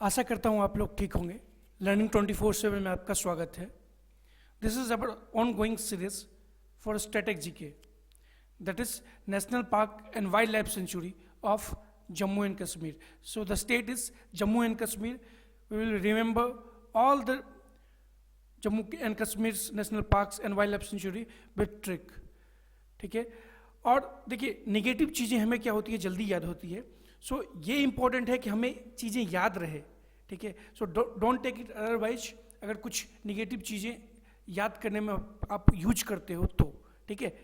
आशा करता हूँ आप लोग ठीक होंगे। लर्निंग 24/7 में आपका स्वागत है। This is our ongoing series for static GK, that is national park and wildlife sanctuary of Jammu and Kashmir. So the state is Jammu and Kashmir. We will remember all the Jammu and Kashmir national parks and wildlife sanctuary with trick. ठीक है, और देखिए negative चीज़ें हमें क्या होती है, जल्दी याद होती है. सो ये इंपॉर्टेंट है कि हमें चीज़ें याद रहे. ठीक है, so don't take it otherwise. अगर कुछ निगेटिव चीज़ें याद करने में आप यूज करते हो तो. ठीक है,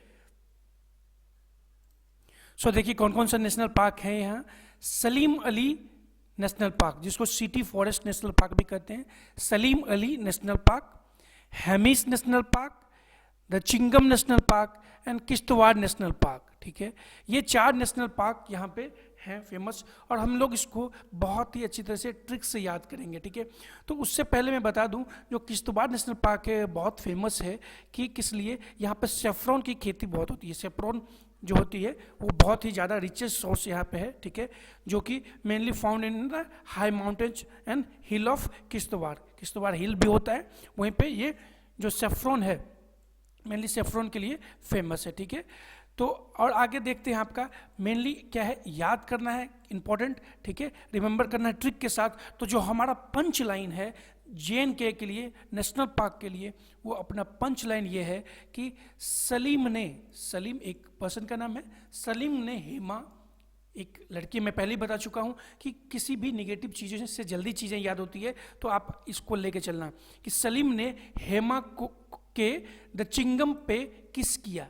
सो देखिए कौन कौन सा नेशनल पार्क है यहाँ. सलीम अली नेशनल पार्क, जिसको सिटी फॉरेस्ट नेशनल पार्क भी कहते हैं. Salim Ali national park, Hemis national park, Dachigam national park and Kishtwar national park. ठीक है, ये 4 नेशनल पार्क यहाँ पे हैं फेमस, और हम लोग इसको बहुत ही अच्छी तरह से ट्रिक से याद करेंगे. ठीक है, तो उससे पहले मैं बता दूं, जो किश्तवाड़ नेशनल पार्क है बहुत फेमस है. कि किस लिए? यहाँ पे सेफ्रॉन की खेती बहुत होती है. सेफ्रॉन जो होती है वो बहुत ही ज़्यादा रिचेस्ट सोर्स यहाँ पे है. ठीक है, जो कि mainly found in the high mountains and hill of Kishtwar. Kishtwar hill भी होता है, वहीं पे ये जो सेफ्रॉन है मेनली सेफ्रॉन के लिए फेमस है. ठीक है, तो और आगे देखते हैं. आपका मेनली क्या है, याद करना है, इंपॉर्टेंट. ठीक है, रिमेंबर करना है ट्रिक के साथ. तो जो हमारा पंच लाइन है JNK के लिए, नेशनल पार्क के लिए, वो अपना पंच लाइन ये है कि सलीम ने, सलीम एक पर्सन का नाम है, सलीम ने हेमा, एक लड़की. मैं पहले ही बता चुका हूँ कि किसी भी निगेटिव चीज़ों से जल्दी चीज़ें याद होती है, तो आप इसको लेके चलना कि सलीम ने हेमा को के द चिंगम पे किस किया.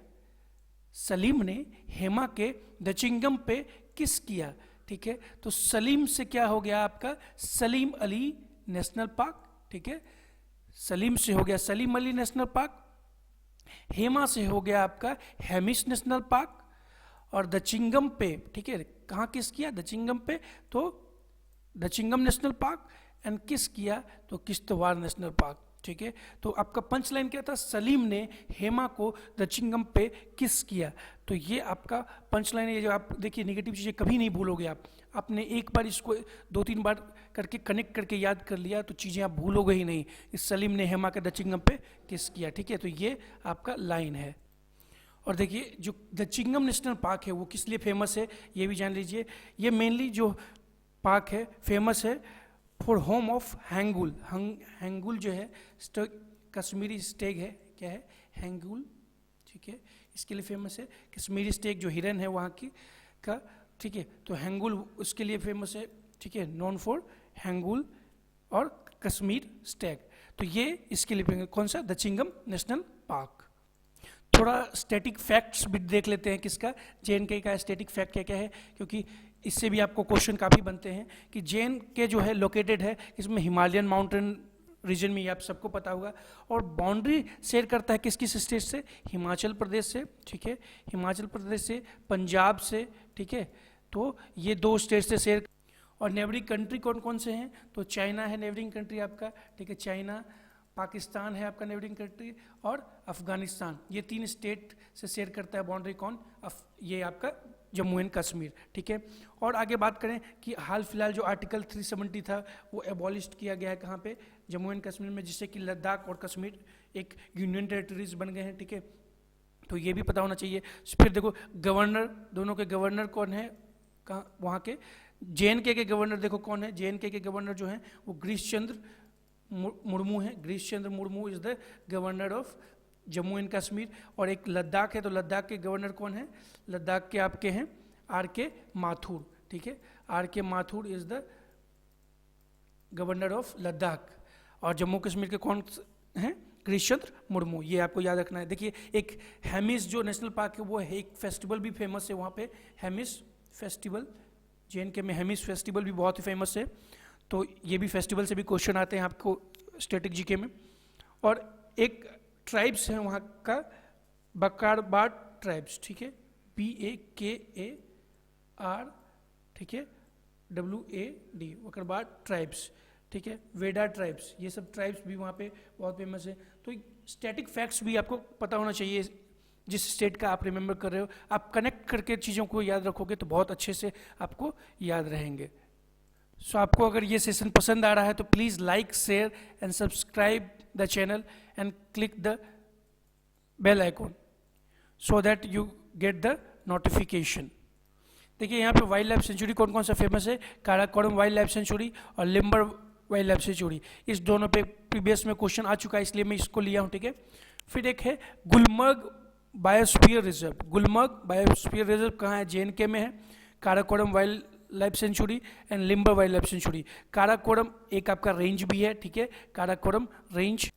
सलीम ने हेमा के द चिंगम पे किस किया. ठीक है, तो सलीम से क्या हो गया आपका सलीम अली नेशनल पार्क. ठीक है, सलीम से हो गया सलीम अली नेशनल पार्क. हेमा से हो गया आपका हेमिस नेशनल पार्क. और द चिंगम पे, ठीक है, कहाँ किस किया? द चिंगम पे, तो Dachigam national park. And किस किया? तो किश्तवाड़ नेशनल पार्क. ठीक है, तो आपका पंच लाइन क्या था? सलीम ने हेमा को द चिंगम पे किस किया. तो ये आपका पंच लाइन है. ये जो आप देखिए निगेटिव चीज़ें कभी नहीं भूलोगे आप. आपने एक बार इसको 2-3 बार करके कनेक्ट करके याद कर लिया तो चीज़ें आप भूलोगे ही नहीं. इस सलीम ने हेमा के द चिंगम पे किस किया. ठीक है, तो ये आपका लाइन है. और देखिए जो द चिंगम नेशनल पार्क है वो किस लिए फेमस है ये भी जान लीजिए. ये मेनली जो पार्क है फेमस है for home of hangul. Hangul जो है कश्मीरी स्टेग है. क्या है? हैंगुल. ठीक है, इसके लिए फेमस है. कश्मीरी स्टेग जो हिरन है वहाँ की का. ठीक है, तो हैंगुल उसके लिए फेमस है. ठीक है, नॉन फॉर हैंगुल और कश्मीर स्टेग. तो ये इसके लिए कौन सा? Dachigam national park. थोड़ा स्टैटिक फैक्ट्स भी देख लेते हैं किसका, JNK का स्टैटिक फैक्ट क्या क्या है, क्योंकि इससे भी आपको क्वेश्चन काफ़ी बनते हैं. कि JNK जो है लोकेटेड है इसमें हिमालयन माउंटेन रीजन में, ये आप सबको पता होगा. और बाउंड्री शेयर करता है किस किस स्टेट से? हिमाचल प्रदेश से. ठीक है, हिमाचल प्रदेश से, पंजाब से. ठीक है, तो ये 2 स्टेट से शेयर. और नेबरिंग कंट्री कौन कौन से हैं? तो चाइना है नेबरिंग कंट्री आपका. ठीक है, चाइना, पाकिस्तान है आपका नेबरिंग कंट्री, और अफगानिस्तान. ये 3 स्टेट से शेयर करता है बाउंड्री कौन? ये आपका जम्मू एंड कश्मीर. ठीक है, और आगे बात करें कि हाल फिलहाल जो आर्टिकल 370 था वो एबॉलिश किया गया है कहाँ पे? जम्मू एंड कश्मीर में, जिससे कि लद्दाख और कश्मीर एक यूनियन टेरिटरीज बन गए हैं. ठीक है, तो ये भी पता होना चाहिए. फिर देखो गवर्नर, दोनों के गवर्नर कौन है कहाँ वहाँ के? JNK के गवर्नर देखो कौन है? JNK के गवर्नर जो हैं वो गिरीश चंद्र मुर्मू है. Girish Chandra Murmu is the governor of Jammu and Kashmir. और एक लद्दाख है, तो लद्दाख के गवर्नर कौन है? लद्दाख के आपके हैं RK माथुर. ठीक है, RK Mathur is the governor of Ladakh. और जम्मू कश्मीर के कौन हैं? गिरीश चंद्र मुर्मू. ये आपको याद रखना है. देखिए एक हेमिस जो नेशनल पार्क है वो है, एक फेस्टिवल भी फेमस है वहाँ पे, हेमिस फेस्टिवल. JNK में हेमिस फेस्टिवल भी बहुत ही फेमस है. तो ये भी फेस्टिवल से भी क्वेश्चन आते हैं आपको स्टैटिक जीके में. और एक ट्राइब्स है वहाँ का, बकरवाल ट्राइब्स. ठीक है, BAKAR. ठीक है, WAD, बकरवाल ट्राइब्स. ठीक है, वेडा ट्राइब्स. ये सब ट्राइब्स भी वहाँ पे बहुत फेमस है. तो स्टैटिक फैक्ट्स भी आपको पता होना चाहिए जिस स्टेट का आप रिमेंबर कर रहे हो. आप कनेक्ट करके चीज़ों को याद रखोगे तो बहुत अच्छे से आपको याद रहेंगे. सो आपको अगर ये सेशन पसंद आ रहा है तो please like, share and subscribe the channel and click the bell icon so that you get the notification. देखिए यहाँ पे वाइल्ड लाइफ सेंचुरी कौन कौन सा फेमस है, काराकोरम वाइल्ड लाइफ सेंचुरी और लिम्बर वाइल्ड लाइफ सेंचुरी। इस दोनों पे प्रीवियस में क्वेश्चन आ चुका है, इसलिए मैं इसको लिया हूँ, ठीक है। फिर एक है Gulmarg biosphere reserve. Gulmarg biosphere reserve कहाँ है, JNK में है। Karakoram wild life sanctuary and limber wild life sanctuary. Karakoram एक आपका रेंज भी है, ठीक है, काराकोरम रेंज।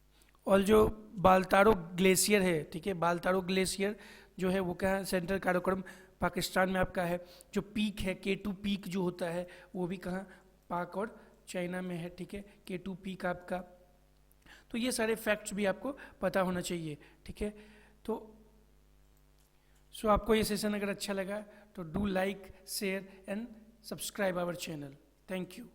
और जो बाल्तारो ग्लेशियर है, ठीक है, बाल्तारो ग्लेशियर जो है वो कहाँ है, सेंट्रल काराकोरम पाकिस्तान में आपका है। जो पीक है K2 पीक जो होता है वो भी कहाँ, पाक और चाइना में है, ठीक है, K2 पीक आपका। तो ये सारे फैक्ट्स भी आपको पता होना चाहिए, ठीक है। तो सो आपको ये सेशन अगर अच्छा लगा तो do like, share and subscribe our channel. Thank you.